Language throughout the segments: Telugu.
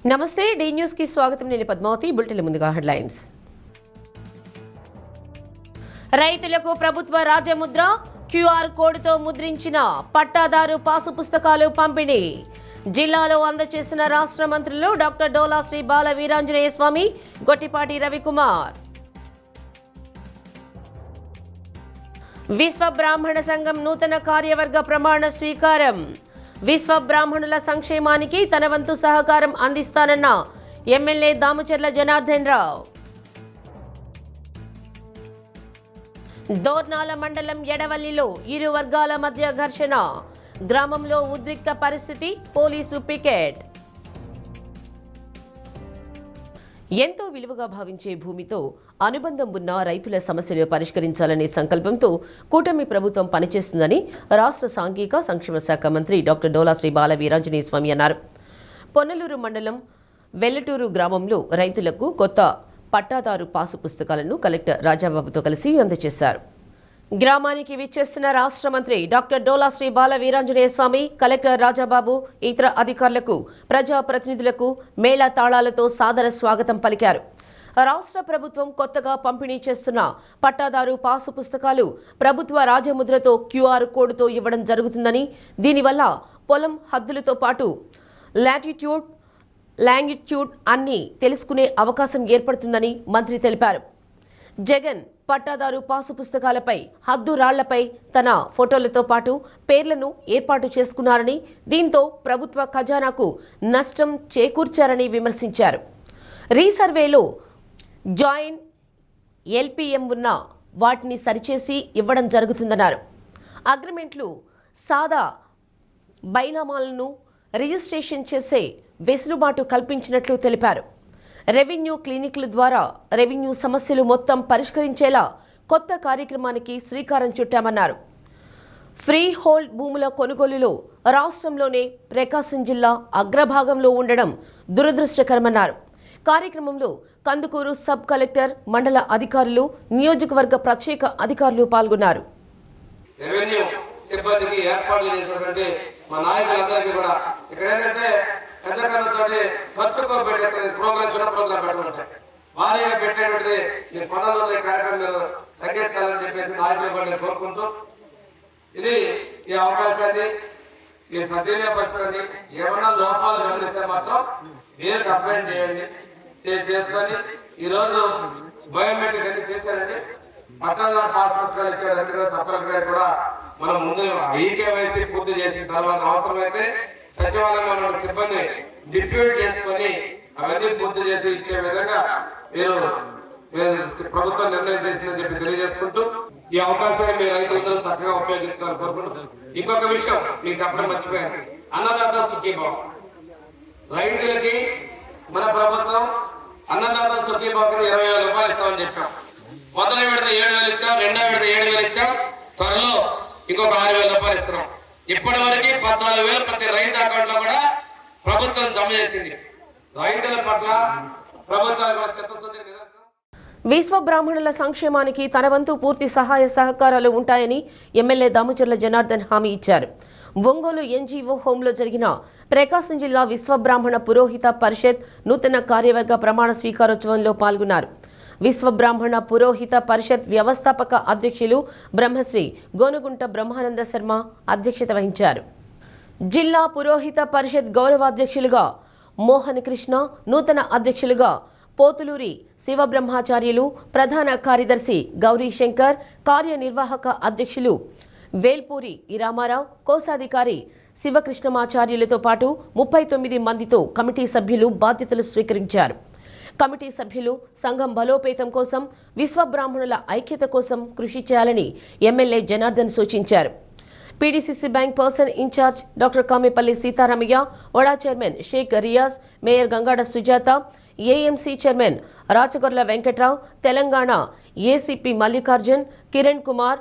నమస్తే డి న్యూస్ కి స్వాగతం. నేను పద్మావతి. బులెటిన్ ముందుగా హెడ్లైన్స్. రైతులకు ప్రభుత్వ రాజముద్ర క్యూఆర్ కోడ్తో ముద్రించిన పట్టాదారు పాసు పుస్తకాలు పంపిణీ. జిల్లాలో అందజేసిన రాష్ట్ర మంత్రులు డాక్టర్ డోలా శ్రీ బాల వీరాంజనేయ స్వామి, గొట్టిపాటి రవికుమార్. విశ్వ బ్రాహ్మణ సంఘం నూతన కార్యవర్గ ప్రమాణ స్వీకారం. విశ్వ బ్రాహ్మణుల సంక్షేమానికి తన వంతు సహకారం అందిస్తానన్న ఎమ్మెల్యే దామచర్ల జనార్దన్ రావు. దోర్నాల మండలం ఎడవల్లిలో ఇరు వర్గాల మధ్య ఘర్షణ. గ్రామంలో ఉద్రిక్త పరిస్థితి, పోలీసు పికెట్. ఎంతో విలువగా భావించే భూమితో అనుబంధం ఉన్న రైతుల సమస్యలు పరిష్కరించాలనే సంకల్పంతో కూటమి ప్రభుత్వం పనిచేస్తుందని రాష్ట్ర సాంఘిక సంక్షేమ శాఖ మంత్రి డాక్టర్ డోలా శ్రీ బాల వీరాంజనేయ స్వామి అన్నారు. పొన్నలూరు మండలం వెల్లటూరు గ్రామంలో రైతులకు కొత్త పట్టాదారు పాసు పుస్తకాలను కలెక్టర్ రాజాబాబుతో కలిసి అందజేశారు. గ్రామానికి విచ్చేస్తున్న రాష్ట్ర మంత్రి డాక్టర్ డోలా శ్రీ బాల వీరాంజనేయ స్వామి, కలెక్టర్ రాజాబాబు, ఇతర అధికారులకు, ప్రజాప్రతినిధులకు మేళ తాళాలతో సాదర స్వాగతం పలికారు. రాష్ట్ర ప్రభుత్వం కొత్తగా పంపిణీ చేస్తున్న పట్టాదారు పాసు పుస్తకాలు ప్రభుత్వ రాజముద్రతో క్యూఆర్ కోడ్తో ఇవ్వడం జరుగుతుందని, దీనివల్ల పొలం హద్దులతో పాటు లాటిట్యూడ్, లాంగిట్యూడ్ అన్నీ తెలుసుకునే అవకాశం ఏర్పడుతుందని మంత్రి తెలిపారు. జగన్ పట్టాదారు పాసు పుస్తకాలపై హద్దు రాళ్లపై తన ఫోటోలతో పాటు పేర్లను ఏర్పాటు చేసుకున్నారని, దీంతో ప్రభుత్వ ఖజానాకు నష్టం చేకూర్చారని విమర్శించారు. రీసర్వేలో జాయింట్ ఎల్పిఎం ఉన్న వాటిని సరిచేసి ఇవ్వడం జరుగుతుందన్నారు. అగ్రిమెంట్లు, సాదా బైనామాలను రిజిస్ట్రేషన్ చేసే వెసులుబాటు కల్పించినట్లు తెలిపారు. రెవెన్యూ క్లినిక్ల ద్వారా రెవెన్యూ సమస్యలు మొత్తం పరిష్కరించేలా కొత్త కార్యక్రమానికి శ్రీకారం చుట్టామన్నారు. ఫ్రీ హోల్డ్ భూముల కొనుగోలులో రాష్ట్రంలోనే ప్రకాశం జిల్లా అగ్రభాగంలో ఉండడం దురదృష్టకరమన్నారు. కార్యక్రమంలో కందుకూరు సబ్ కలెక్టర్, మండల అధికారులు, నియోజకవర్గ ప్రత్యేక అధికారులు పాల్గొన్నారు. భారీగా పెట్టేటువంటి ఈ పనుల్లో ఈ కార్యక్రమం తగ్గించాలని చెప్పేసి నాయకులు కోరుకుంటూ ఈ అవకాశాన్ని ఈ సద్వినియోగపరచుకొని ఏమన్నా లోపాలు గమనిస్తే మాత్రం మీరు కంప్లైంట్ చేయండి, చేసుకొని ఈరోజు బయోమెట్రిక్ అన్ని చేశారండి. పట్టణాల పాస్ పుస్తకాలు ఇచ్చారు. సభ్యులకు గారు కూడా మనం ముందు ఈకేవైసీ పూర్తి చేసిన తర్వాత అవసరమైతే సచివాలయంలో ఉన్న సిబ్బంది డిప్యూట్ చేసుకొని అవన్నీ పూర్తి చేసి ఇచ్చే విధంగా మీరు ప్రభుత్వం నిర్ణయం చేసిందని చెప్పి తెలియజేసుకుంటూ ఈ అవకాశాన్ని మీ రైతులందరూ చక్కగా ఉపయోగించుకోవాలని కోరుకుంటున్నాం. ఇంకొక విషయం మీకు చెప్పడం మర్చిపోయాను. అన్నదాత సుఖీభావ రైతులకి మన ప్రభుత్వం అన్నదాత సుఖీభావకి 20,000 రూపాయలు ఇస్తామని చెప్పాం. మొదటి విడత 7,000 ఇచ్చాం, రెండో విడత 7,000 ఇచ్చాం, త్వరలో ఇంకొక 6,000 రూపాయలు ఇస్తున్నాం. ఇప్పటి వరకు 14,000 ప్రతి రైతు అకౌంట్ లో కూడా ప్రభుత్వం జమ చేసింది. రైతుల పట్ల ప్రభుత్వానికి చిత్తశుద్ధి. విశ్వ బ్రాహ్మణుల సంక్షేమానికి తన వంతు పూర్తి సహాయ సహకారాలు ఉంటాయని ఎమ్మెల్యే దామచర్ల జనార్దన్ హామీ ఇచ్చారు. ఒంగోలు ఎన్జీఓ హోంలో జరిగిన ప్రకాశం జిల్లా విశ్వ బ్రాహ్మణ పురోహిత పరిషత్ నూతన కార్యవర్గ ప్రమాణ స్వీకారోత్సవంలో పాల్గొన్నారు. విశ్వ బ్రాహ్మణ పురోహిత పరిషత్ వ్యవస్థాపక అధ్యక్షులు బ్రహ్మశ్రీ గోనుగుంట బ్రహ్మానంద శర్మ అధ్యక్షత వహించారు. జిల్లా పురోహిత పరిషత్ గౌరవాధ్యక్షులుగా మోహన్ కృష్ణ, నూతన అధ్యక్షులుగా పోతులూరి శివబ్రహ్మాచార్యులు, ప్రధాన కార్యదర్శి గౌరీ శంకర్, కార్యనిర్వాహక అధ్యక్షులు వేల్పూరి రామారావు, కోశాధికారి శివకృష్ణమాచార్యులతో పాటు 39 మందితో కమిటీ సభ్యులు బాధ్యతలు స్వీకరించారు. కమిటీ సభ్యులు సంఘం బలోపేతం కోసం, విశ్వ బ్రాహ్మణుల ఐక్యత కోసం కృషి చేయాలని ఎమ్మెల్యే జనార్దన్ సూచించారు. PDCC bank person incharge doctor Kamepalli Seetharamaiah, వడా chairman Sheikh Riyaz, mayor Gangada Sujatha, AMC chairman Rachagorla Venkatrao, Telangana ACP Mallikarjun, Kiran Kumar,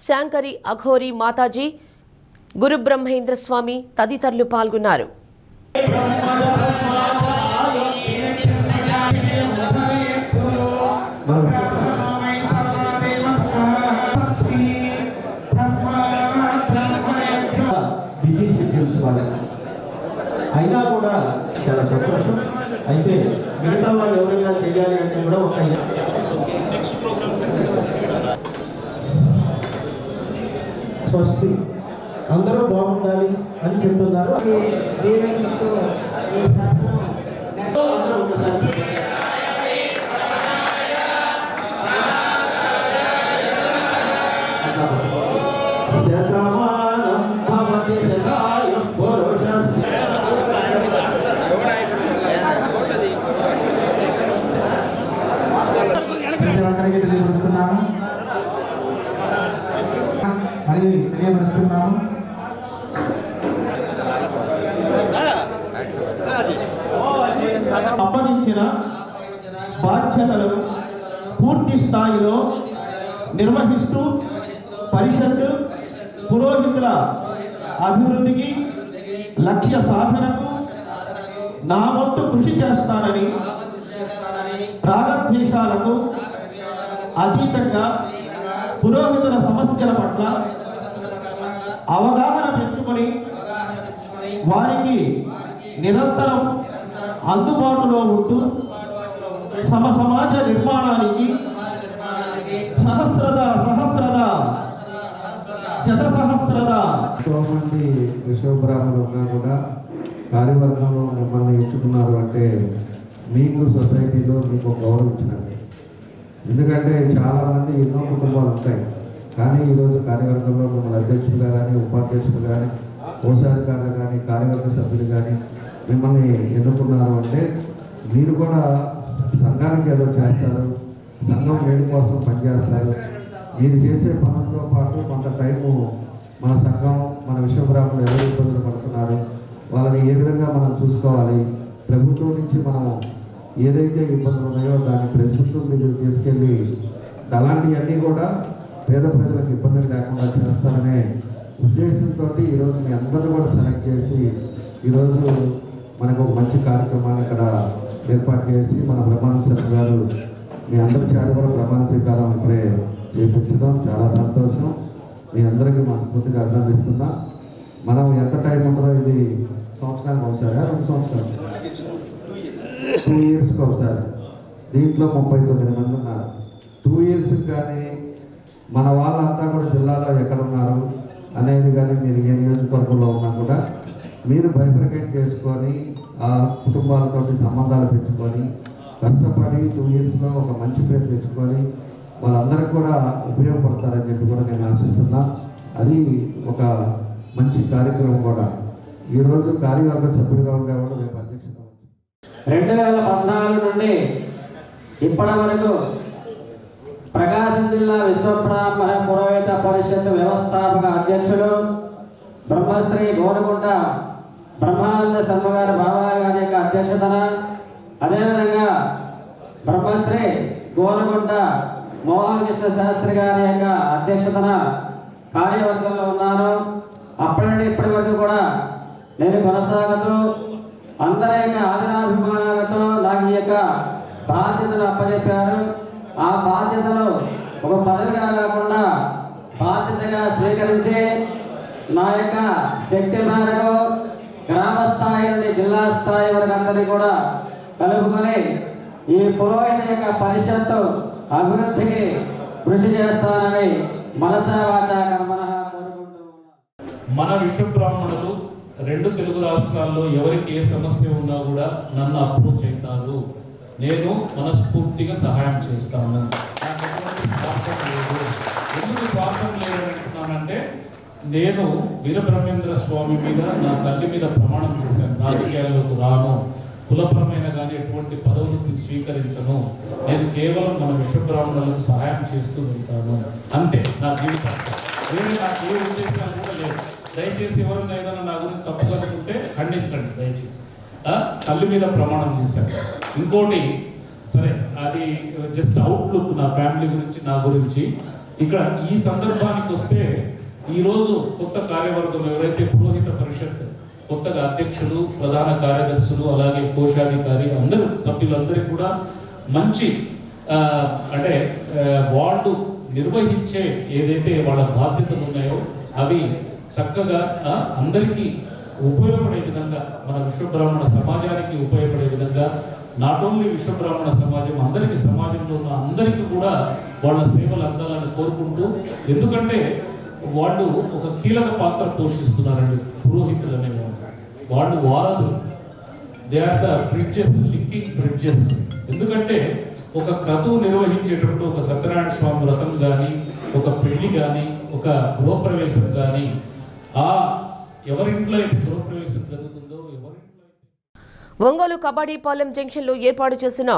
Shankari Aghori Mataji, Gurubrahmendra Swamy తదితరులు పాల్గొన్నారు. అయినా కూడా చాలా సంతోషం. అయితే మిగతా వాళ్ళు ఎవరైనా చేయాలి అంటే కూడా ఒక స్వస్తి అందరూ బాగుండాలి అని చెప్తున్నారు. శతమానం భవతి శతాయుః పురుషస్య. అందరికీ తెలియపరుస్తున్నాము మరియు తెలియపరుస్తున్నాము. అప్పగించిన బాధ్యతలు పూర్తి స్థాయిలో నిర్వహిస్తూ పరిషత్ పురోహితుల అభివృద్ధికి లక్ష్య సాధనకు నా వంతు కృషి చేస్తానని రాగద్వేషాలకు అతీతంగా పురోహితుల సమస్యల పట్ల అవగాహన పెంచుకొని వారికి నిరంతరం అందుబాటులో ఉంటూ సమాజ నిర్మాణానికి సహస్రద ఎంతో మంది విశ్వబ్రాహ్మణులు ఉన్నా కూడా కార్యవర్గంలో మిమ్మల్ని ఎంచుకున్నారు అంటే మీకు సొసైటీలో మీకు గౌరవం ఇచ్చినట్టు. ఎందుకంటే చాలామంది ఎన్నో కుటుంబాలు ఉంటాయి, కానీ ఈరోజు కార్యవర్గంలో మిమ్మల్ని అధ్యక్షులుగా కానీ ఉపాధ్యక్షులు కానీ కోశాధికారులు కానీ కార్యవర్గ సభ్యులు కానీ మిమ్మల్ని ఎన్నుకున్నారు అంటే మీరు కూడా సంఘానికి ఏదో చేస్తారు, సంఘం వేడి కోసం పనిచేస్తారు. మీరు చేసే పనులతో పాటు కొంత టైము మన సంఘం మన విశ్వబ్రాహ్మణులు ఎవరు ఇబ్బందులు పడుతున్నారు వాళ్ళని ఏ విధంగా మనం చూసుకోవాలి, ప్రభుత్వం నుంచి మనం ఏదైతే ఇబ్బందులు ఉన్నాయో దాన్ని ప్రభుత్వం మీద తీసుకెళ్ళి అలాంటివన్నీ కూడా పేద ప్రజలకు ఇబ్బందులు లేకుండా చేస్తారనే ఉద్దేశంతో ఈరోజు మీ అందరూ కూడా సెలెక్ట్ చేసి ఈరోజు మనకు ఒక మంచి కార్యక్రమాన్ని ఇక్కడ ఏర్పాటు చేసి మన బ్రహ్మానంద గారు మీ అందరి చేత కూడా ప్రమాణ స్వీకారం ఇప్పుడే చేపించడం చాలా సంతోషం. మీ అందరికీ మనస్ఫూర్తిగా అభినందిస్తున్నా. మనం ఎంత టైం ఉంటుందో ఇది సంవత్సరానికి ఒకసారి 2 సంవత్సరాలు 2 ఇయర్స్కి ఒకసారి. దీంట్లో 39 మంది ఉన్నారు. 2 ఇయర్స్కి కానీ మన వాళ్ళంతా కూడా జిల్లాలో ఎక్కడ ఉన్నారు అనేది కానీ మీరు ఏ నియోజకవర్గంలో ఉన్నా కూడా మీరు బైఫర్కేట్ చేసుకొని ఆ కుటుంబాలతో సంబంధాలు పెంచుకొని కష్టపడి 2 ఇయర్స్లో ఒక మంచి పేరు తెచ్చుకొని వాళ్ళందరికీ కూడా ఉపయోగపడతారని చెప్పి కూడా నేను ఆశిస్తున్నా. అది ఒక మంచి కార్యక్రమం కూడా. ఈరోజు కార్యవర్గ సభ్యుడిగా ఉండేవాడు రేపు అధ్యక్షుడు. 2014 నుండి ఇప్పటి వరకు ప్రకాశం జిల్లా విశ్వబ్రాహ్మణ పురోహిత పరిషత్ వ్యవస్థాపక అధ్యక్షుడు బ్రహ్మశ్రీ గోనగుంట బ్రహ్మానంద శర్మగారి బాబా గారి యొక్క అధ్యక్షతన, అదేవిధంగా బ్రహ్మశ్రీ గోనగుంట మోహన్ కృష్ణ శాస్త్రి గారి యొక్క అధ్యక్షతన కార్యవర్గంలో ఉన్నాను. అప్పటి నుండి ఇప్పటి వరకు కూడా నేను కొనసాగుతూ అందరి యొక్క ఆదరాభిమానాలతో నాకు ఈ యొక్క బాధ్యతలు అప్పచెప్పారు. ఆ బాధ్యతలు ఒక పదవిగా కాకుండా బాధ్యతగా స్వీకరించి నా యొక్క శక్తి మేరకు గ్రామ స్థాయి నుండి జిల్లా స్థాయి వరకు అందరినీ కూడా కలుపుకొని ఈ పురోహిత యొక్క పరిషత్తు అభివృద్ధికి కృషి చేస్తానని మనసా వాచా కర్మణః కోరుకుంటూ మన విశ్వబ్రాహ్మణులు 2 తెలుగు రాష్ట్రాల్లో ఎవరికి ఏ సమస్య ఉన్నా కూడా నన్ను అప్రోచ్ అవుతారు. నేను మనస్ఫూర్తిగా సహాయం చేస్తాను. నాకు ఎటువంటి స్వార్థం లేదు. ఎందుకు స్వార్థం లేదని అంటున్నానంటే నేను వీరబ్రహ్మేంద్ర స్వామి మీద నా తల్లి మీద ప్రమాణం చేశాను. రాజకీయాల్లోకి రాను, కులపరమైన కానీ ఎటువంటి పదవులు స్వీకరించను. నేను కేవలం మన విశ్వబ్రాహ్మణులకు సహాయం చేస్తూ వెళ్తాను. అంతే నా జీవితాంతం. వేరే నాకు ఏ ఉద్దేశాలు కూడా లేదు. దయచేసి ఎవరైనా ఏదైనా నా గురించి తప్పుగా అనుకుంటే ఖండించండి దయచేసి. తల్లి మీద ప్రమాణం చేశాను. ఇంకోటి సరే, అది జస్ట్ అవుట్లుక్ నా ఫ్యామిలీ గురించి, నా గురించి. ఇక్కడ ఈ సందర్భానికి వస్తే ఈరోజు కొత్త కార్యవర్గం ఎవరైతే పురోహిత పరిషత్ కొత్తగా అధ్యక్షుడు, ప్రధాన కార్యదర్శులు, అలాగే కోశాధికారి అందరూ సభ్యులందరికీ కూడా మంచి అంటే వాళ్ళు నిర్వహించే ఏదైతే వాళ్ళ బాధ్యతలు ఉన్నాయో అవి చక్కగా అందరికీ ఉపయోగపడే విధంగా మన విశ్వబ్రాహ్మణ సమాజానికి ఉపయోగపడే విధంగా నాట్ ఓన్లీ విశ్వబ్రాహ్మణ సమాజం అందరికీ సమాజంలో ఉన్న అందరికీ కూడా వాళ్ళ సేవలు అందాలని కోరుకుంటూ, ఎందుకంటే వాళ్ళు ఒక కీలక పాత్ర పోషిస్తున్నారండి. పురోహితులు అనేవాళ్ళు వాళ్ళు వారధులు, they are the bridges, linking bridges. ఎందుకంటే ఒక క్రతువు నిర్వహించేటప్పుడు ఒక సత్యనారాయణ స్వామి వ్రతం కానీ, ఒక పెళ్లి కానీ, ఒక గృహప్రవేశం కానీ, ఆ ఎవరింట్లో అయితే గృహప్రవేశం జరుగుతుందో, ఎవరింట్లో ఒంగోలు కబడ్డీపాలెం జంక్షన్లో ఏర్పాటు చేసిన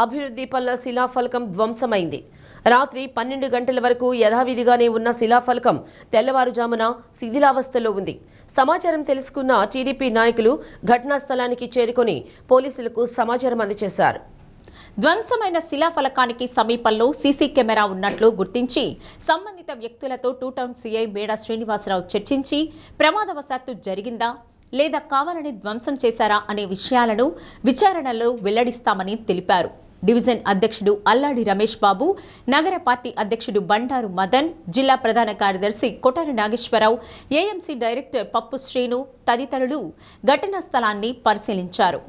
అభివృద్ధి పనుల శిలాఫలకం ధ్వంసమైంది. రాత్రి 12 గంటల వరకు యథావిధిగానే ఉన్న శిలాఫలకం తెల్లవారుజామున శిథిలావస్థలో ఉంది. సమాచారం తెలుసుకున్న టీడీపీ నాయకులు ఘటనా స్థలానికి చేరుకొని పోలీసులకు సమాచారం అందజేశారు. ధ్వంసమైన శిలాఫలకానికి సమీపంలో సీసీ కెమెరా ఉన్నట్లు గుర్తించి సంబంధిత వ్యక్తులతో 2 టౌన్ సీఐ మేడా శ్రీనివాసరావు చర్చించి ప్రమాదవశాత్తు జరిగిందా లేదా కావాలని ధ్వంసం చేశారా అనే విషయాలను విచారణలో వెల్లడిస్తామని తెలిపారు. డివిజన్ అధ్యక్షుడు అల్లాడి రమేష్ బాబు, నగర పార్టీ అధ్యక్షుడు బండారు మదన్, జిల్లా ప్రధాన కార్యదర్శి కొటారి నాగేశ్వరరావు, ఏఎంసీ డైరెక్టర్ పప్పు శ్రీను తదితరులు ఘటనా స్థలాన్ని పరిశీలించారు.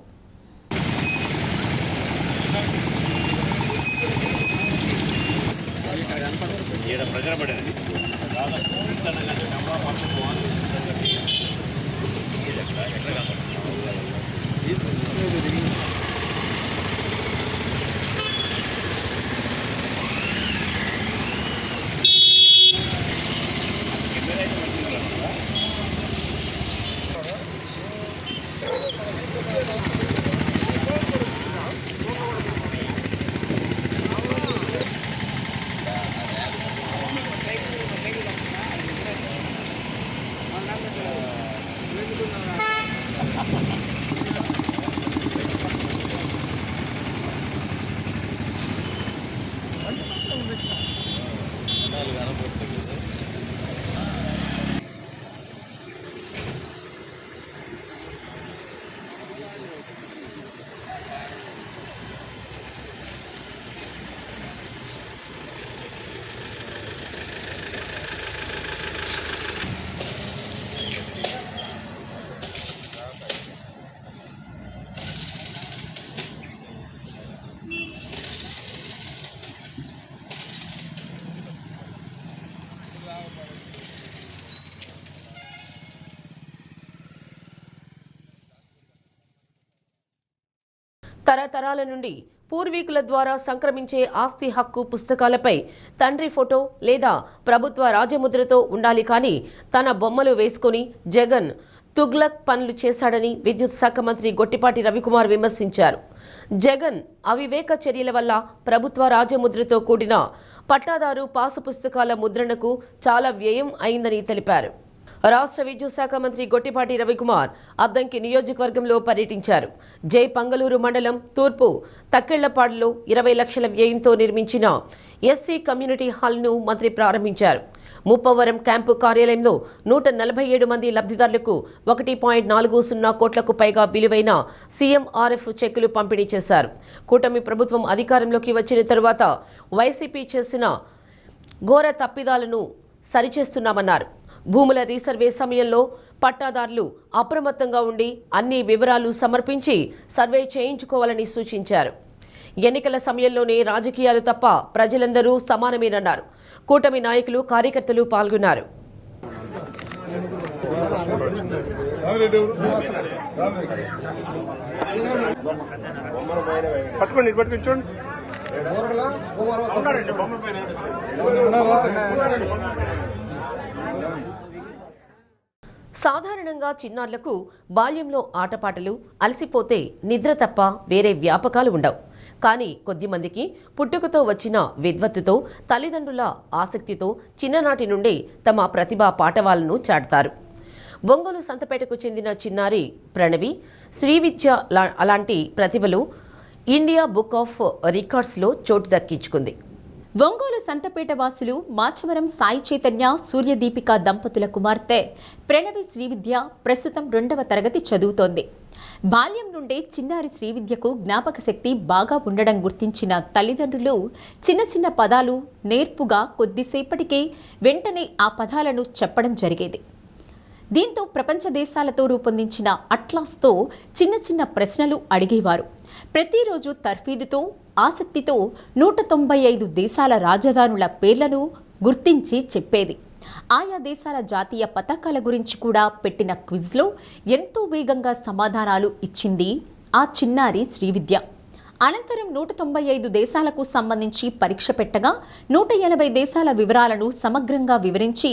తరతరాల నుండి పూర్వీకుల ద్వారా సంక్రమించే ఆస్తి హక్కు పుస్తకాలపై తండ్రి ఫోటో లేదా ప్రభుత్వ రాజముద్రతో ఉండాలి కానీ తన బొమ్మలు వేసుకొని జగన్ తుగ్లక్ పనులు చేశాడని విద్యుత్ శాఖ మంత్రి గొట్టిపాటి రవికుమార్ విమర్శించారు. జగన్ అవివేక చర్యల వల్ల ప్రభుత్వ రాజముద్రతో కూడిన పట్టాదారు పాసు పుస్తకాల ముద్రణకు చాలా వ్యయం అయిందని తెలిపారు. రాష్ట్ర విద్యుత్ శాఖ మంత్రి గొట్టిపాటి రవికుమార్ అద్దంకి నియోజకవర్గంలో పర్యటించారు. జై పంగలూరు మండలం తూర్పు తక్కెళ్లపాడులో 20 లక్షల వ్యయంతో నిర్మించిన ఎస్సీ కమ్యూనిటీ హాల్ను మంత్రి ప్రారంభించారు. ముప్పవరం క్యాంపు కార్యాలయంలో 147 మంది లబ్ధిదారులకు 1.40 కోట్లకు పైగా విలువైన సీఎంఆర్ఎఫ్ చెక్కులు పంపిణీ చేశారు. కూటమి ప్రభుత్వం అధికారంలోకి వచ్చిన తరువాత వైసీపీ చేసిన ఘోర తప్పిదాలను సరిచేస్తున్నామన్నారు. భూముల రీసర్వే సమయంలో పట్టాదారులు అప్రమత్తంగా ఉండి అన్ని వివరాలు సమర్పించి సర్వే చేయించుకోవాలని సూచించారు. ఎన్నికల సమయంలోనే రాజకీయాలు తప్ప ప్రజలందరూ సమానమేనన్నారు. కూటమి నాయకులు కార్యకర్తలు పాల్గొన్నారు. సాధారణంగా చిన్నారులకు బాల్యంలో ఆటపాటలు, అలసిపోతే నిద్ర తప్ప వేరే వ్యాపకాలు ఉండవు. కానీ కొద్దిమందికి పుట్టుకతో వచ్చిన విద్వత్తుతో, తల్లిదండ్రుల ఆసక్తితో చిన్ననాటి నుండి తమ ప్రతిభా పాటవాలను చాటుతారు. ఒంగోలు సంతపేటకు చెందిన చిన్నారి ప్రణవి శ్రీవిద్య అలాంటి ప్రతిభలు ఇండియా బుక్ ఆఫ్ రికార్డ్స్లో చోటు దక్కించుకుంది. ఒంగోలు సంతపేట వాసులు మాచవరం సాయి చైతన్య, సూర్యదీపిక దంపతుల కుమార్తె ప్రణవి శ్రీవిద్య ప్రస్తుతం 2వ తరగతి చదువుతోంది. బాల్యం నుండే చిన్నారి శ్రీవిద్యకు జ్ఞాపక శక్తి బాగా ఉండడం గుర్తించిన తల్లిదండ్రులు చిన్న చిన్న పదాలు నేర్పుగా కొద్దిసేపటికే వెంటనే ఆ పదాలను చెప్పడం జరిగేది. దీంతో ప్రపంచ దేశాలతో రూపొందించిన అట్లాస్తో చిన్న చిన్న ప్రశ్నలు అడిగేవారు. ప్రతిరోజు తర్ఫీదుతో ఆసక్తితో 195 దేశాల రాజధానుల పేర్లను గుర్తించి చెప్పేది. ఆయా దేశాల జాతీయ పతాకాల గురించి కూడా పెట్టిన క్విజ్లో ఎంతో వేగంగా సమాధానాలు ఇచ్చింది ఆ చిన్నారి శ్రీవిద్య. అనంతరం 195 దేశాలకు సంబంధించి పరీక్ష పెట్టగా 180 దేశాల వివరాలను సమగ్రంగా వివరించి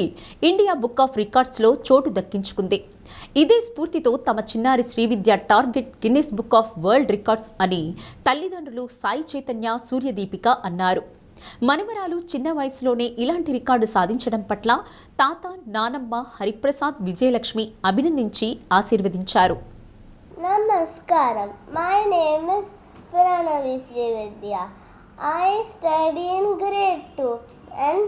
ఇండియా బుక్ ఆఫ్ రికార్డ్స్లో చోటు దక్కించుకుంది. ఇదే స్ఫూర్తితో తమ చిన్నారి Srividya target Guinness book of world records అని తల్లిదండ్రులు సాయి చైతన్య, సూర్యదీపిక అన్నారు. మనవరాలు చిన్న వయసులోనే ఇలాంటి రికార్డు సాధించడం పట్ల తాత, నానమ్మ, హరిప్రసాద్, విజయలక్ష్మి అభినందించి ఆశీర్వదించారు. Namaskaram. My name is Pranavi Srividya. I study in grade 2 and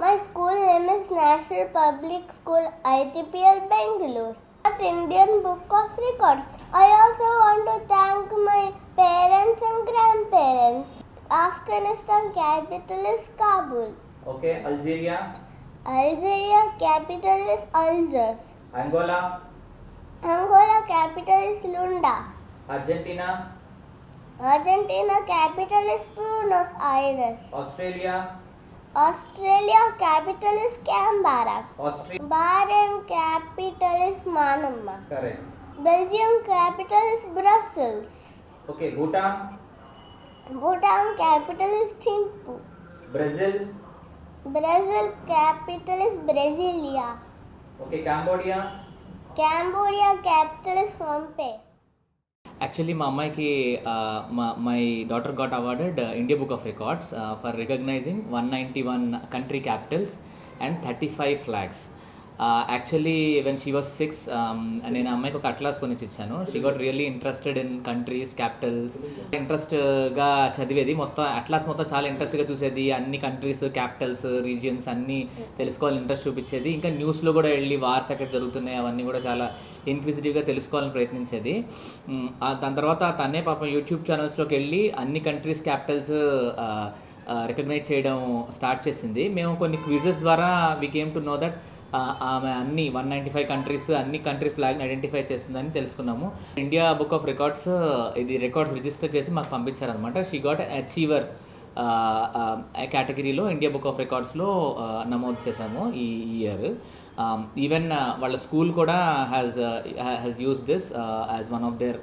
my school name is National Public School ITPL Bangalore at Indian Book of Records. I also want to thank my parents and grandparents. Afghanistan capital is Kabul. Okay, Algeria. Algeria capital is Algiers. Angola. Angola capital is Luanda. Argentina. Argentina capital is Buenos Aires. Australia. Australia capital is Canberra. Austria. Bahrain capital is Manama. Correct. Belgium capital is Brussels. Okay, Bhutan. Bhutan capital is Thimphu. Brazil. Brazil capital is Brasilia. Okay, Cambodia. Cambodia capital is Phnom Penh. Actually, మా అమ్మాయికి my daughter got awarded India book of records for recognizing 191 country capitals and 35 flags. Actually when she was 6 నేను అమ్మాయికి ఒక అట్లాస్ కొని ఇచ్చాను. She got really interested in countries, capitals. ఇంట్రెస్ట్గా చదివేది, మొత్తం అట్లాస్ మొత్తం చాలా ఇంట్రెస్ట్గా చూసేది. అన్ని కంట్రీస్, క్యాపిటల్స్, రీజియన్స్ అన్నీ తెలుసుకోవాలని ఇంట్రెస్ట్ చూపించేది. ఇంకా న్యూస్లో కూడా వెళ్ళి వార్స్ ఎక్కడ జరుగుతున్నాయి అవన్నీ కూడా చాలా ఇన్క్విజిటివ్గా తెలుసుకోవాలని ప్రయత్నించేది. దాని తర్వాత తనే పాపం యూట్యూబ్ ఛానల్స్లోకి వెళ్ళి అన్ని కంట్రీస్, క్యాపిటల్స్ రికగ్నైజ్ చేయడం స్టార్ట్ చేసింది. మేము కొన్ని క్విజెస్ ద్వారా we came to know that ఆమె అన్ని 195 కంట్రీస్, అన్ని కంట్రీ ఫ్లాగ్ని ఐడెంటిఫై చేస్తుందని తెలుసుకున్నాము. ఇండియా బుక్ ఆఫ్ రికార్డ్స్ ఇది రికార్డ్స్ రిజిస్టర్ చేసి మాకు పంపించారనమాట. షీ గాట్ అచీవర్ కేటగిరీలో ఇండియా బుక్ ఆఫ్ రికార్డ్స్లో నమోదు చేశాము ఈ ఇయర్. ఈవెన్ వాళ్ళ స్కూల్ కూడా has use this as one of their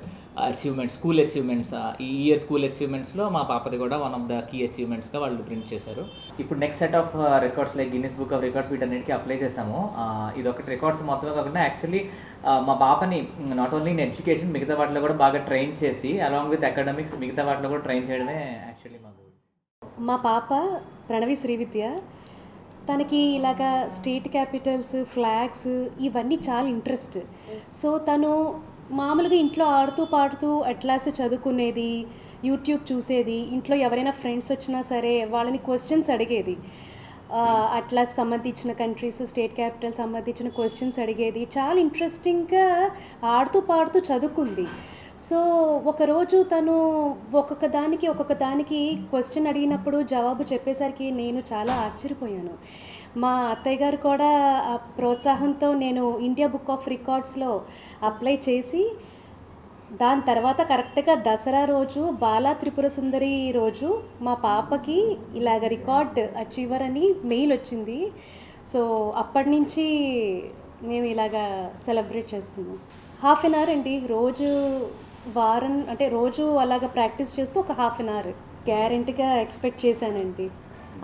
achievements, school achievements. ఈ ఇయర్ స్కూల్ అచీవ్మెంట్స్లో మా పాపది కూడా వన్ ఆఫ్ ద కీ అచీవ్మెంట్స్గా వాళ్ళు ప్రింట్ చేశారు. ఇప్పుడు next set of records like Guinness book of records వీటన్నిటికీ అప్లై చేసాము. ఇది ఒకటి రికార్డ్స్ మొత్తమే కాకుండా యాక్చువల్లీ మా పాపని నాట్ ఓన్లీ ఇన్ ఎడ్యుకేషన్ మిగతా వాటిలో కూడా బాగా ట్రైన్ చేసి అలాంగ్ విత్ అకాడమిక్స్ మిగతా వాటిలో కూడా ట్రైన్ చేయడమే యాక్చువల్లీ మా గోల్. మా పాప ప్రణవి శ్రీవిద్య, తనకి ఇలాగా స్టేట్ క్యాపిటల్స్, ఫ్లాగ్స్ ఇవన్నీ చాలా ఇంట్రెస్ట్. సో తను మామూలుగా ఇంట్లో ఆడుతూ పాడుతూ అట్లాస్ చదువుకునేది, యూట్యూబ్ చూసేది. ఇంట్లో ఎవరైనా ఫ్రెండ్స్ వచ్చినా సరే వాళ్ళని క్వశ్చన్స్ అడిగేది. అట్లాస్ సంబంధించిన కంట్రీస్, స్టేట్ క్యాపిటల్ సంబంధించిన క్వశ్చన్స్ అడిగేది. చాలా ఇంట్రెస్టింగ్గా ఆడుతూ పాడుతూ చదువుకుంది. సో ఒకరోజు తను ఒక్కొక్క దానికి క్వశ్చన్ అడిగినప్పుడు జవాబు చెప్పేసరికి నేను చాలా ఆశ్చర్యపోయాను. మా అత్తయ్య గారు కూడా ఆ ప్రోత్సాహంతో నేను ఇండియా బుక్ ఆఫ్ రికార్డ్స్లో అప్లై చేసి, దాని తర్వాత కరెక్ట్గా దసరా రోజు బాలా త్రిపుర సుందరి రోజు మా పాపకి ఇలాగ రికార్డ్ అచీవర్ అని మెయిల్ వచ్చింది. సో అప్పటి నుంచి మేము ఇలాగా సెలబ్రేట్ చేసుకున్నాం. హాఫ్ అన్ అవర్ అండి రోజు, వారం అంటే రోజు అలాగ ప్రాక్టీస్ చేస్తూ ఒక హాఫ్ అన్ అవర్ గ్యారెంటీగా ఎక్స్పెక్ట్ చేశానండి.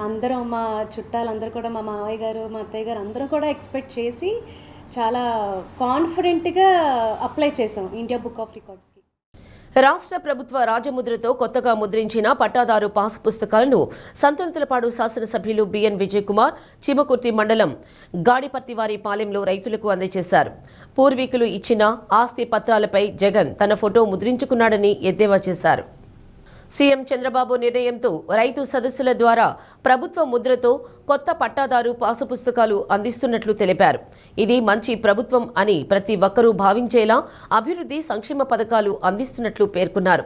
అందరం మా చుట్టాలందరూ కూడా, మా మావయ్య గారు, మా అత్తయ్య గారు అందరం కూడా ఎక్స్పెక్ట్ చేసి చాలా కాన్ఫిడెంట్గా అప్లై చేసాం ఇండియా బుక్ ఆఫ్ రికార్డ్స్కి. రాష్ట్ర ప్రభుత్వ రాజముద్రతో కొత్తగా ముద్రించిన పట్టాదారు పాస్ పుస్తకాలను సంతనూతలపాడు శాసనసభ్యులు బిఎన్ విజయ్ కుమార్ చీమకుర్తి మండలం గాడిపర్తివారి పాలెంలో రైతులకు అందజేశారు. పూర్వీకులు ఇచ్చిన ఆస్తి పత్రాలపై జగన్ తన ఫోటో ముద్రించుకున్నాడని ఎద్దేవా చేశారు. సీఎం చంద్రబాబు నిర్ణయంతో రైతు సదస్సుల ద్వారా ప్రభుత్వ ముద్రతో కొత్త పట్టాదారు పాసు పుస్తకాలు అందిస్తున్నట్లు తెలిపారు. ఇది మంచి ప్రభుత్వం అని ప్రతి ఒక్కరూ భావించేలా అభివృద్ధి సంక్షేమ పథకాలు అందిస్తున్నట్లు పేర్కొన్నారు.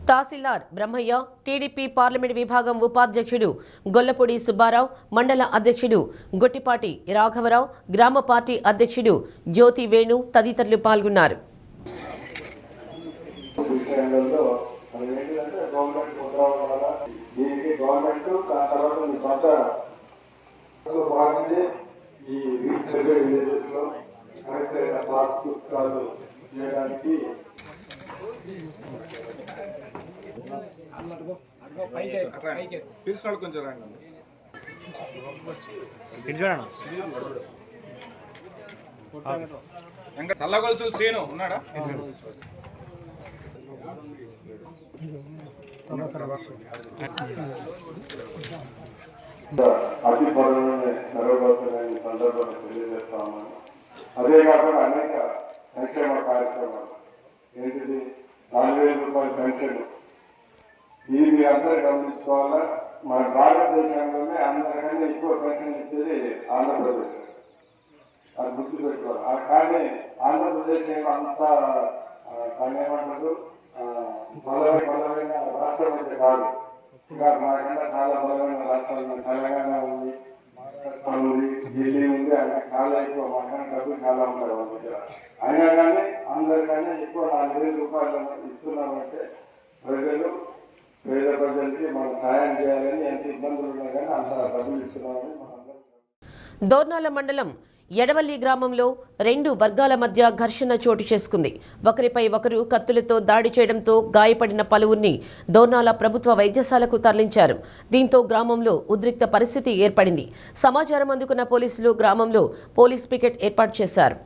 తహసీల్దార్ బ్రహ్మయ్య, టీడీపీ పార్లమెంట్ విభాగం ఉపాధ్యక్షుడు గొల్లపూడి సుబ్బారావు, మండల అధ్యక్షుడు గొట్టిపాటి రాఘవరావు, గ్రామ పార్టీ అధ్యక్షుడు జ్యోతి వేణు తదితరులు పాల్గొన్నారు. చల్లగొలుసులు సేను ఉన్నాడా? అతి త్వరలోనే జరగబోతున్న సందర్భంలో తెలియజేస్తామని, అదే కాకుండా అనేక సంక్షేమ కార్యక్రమాలు ఏంటిది 4,000 రూపాయల పెన్షన్, ఇది మీరు అందరూ గమనించుకోవాలా. మన భారతదేశంలోనే అందరికన్నా ఎక్కువ పెన్షన్ ఇచ్చేది ఆంధ్రప్రదేశ్, అది గుర్తు పెట్టుకోవాలి. కానీ ఆంధ్రప్రదేశ్ అంతా దాన్ని ఏమంటారు బలమైన రాష్ట్రం అయితే కాదు. ఇంకా మనకన్నా చాలా బలమైన రాష్ట్రాలు తెలంగాణ ఉంది, మహారాష్ట్ర ఉంది, ఢిల్లీ ఉంది, అక్కడ చాలా ఎక్కువ మనకన్నా డబ్బులు చాలా ఉంటాయి వాళ్ళ దగ్గర. అయినా కానీ అందరికన్నా ఎక్కువ 4,000 రూపాయలు ఇస్తున్నామంటే పేద ప్రజలకి మనం సాయం చేయాలని ఎంత ఇబ్బందులు ఉన్నా కానీ అంత డబ్బులు ఇస్తున్నామని మనందరం. దోర్నాల మండలం ఎడవల్లి గ్రామంలో 2 వర్గాల మధ్య ఘర్షణ చోటు చేసుకుంది. ఒకరిపై ఒకరు కత్తులతో దాడి చేయడంతో గాయపడిన పలువురిని దోర్నాల ప్రభుత్వ వైద్యశాలకు తరలించారు. దీంతో గ్రామంలో ఉద్రిక్త పరిస్థితి ఏర్పడింది. సమాచారం అందుకున్న పోలీసులు గ్రామంలో పోలీస్ పికెట్ ఏర్పాటు చేశారు.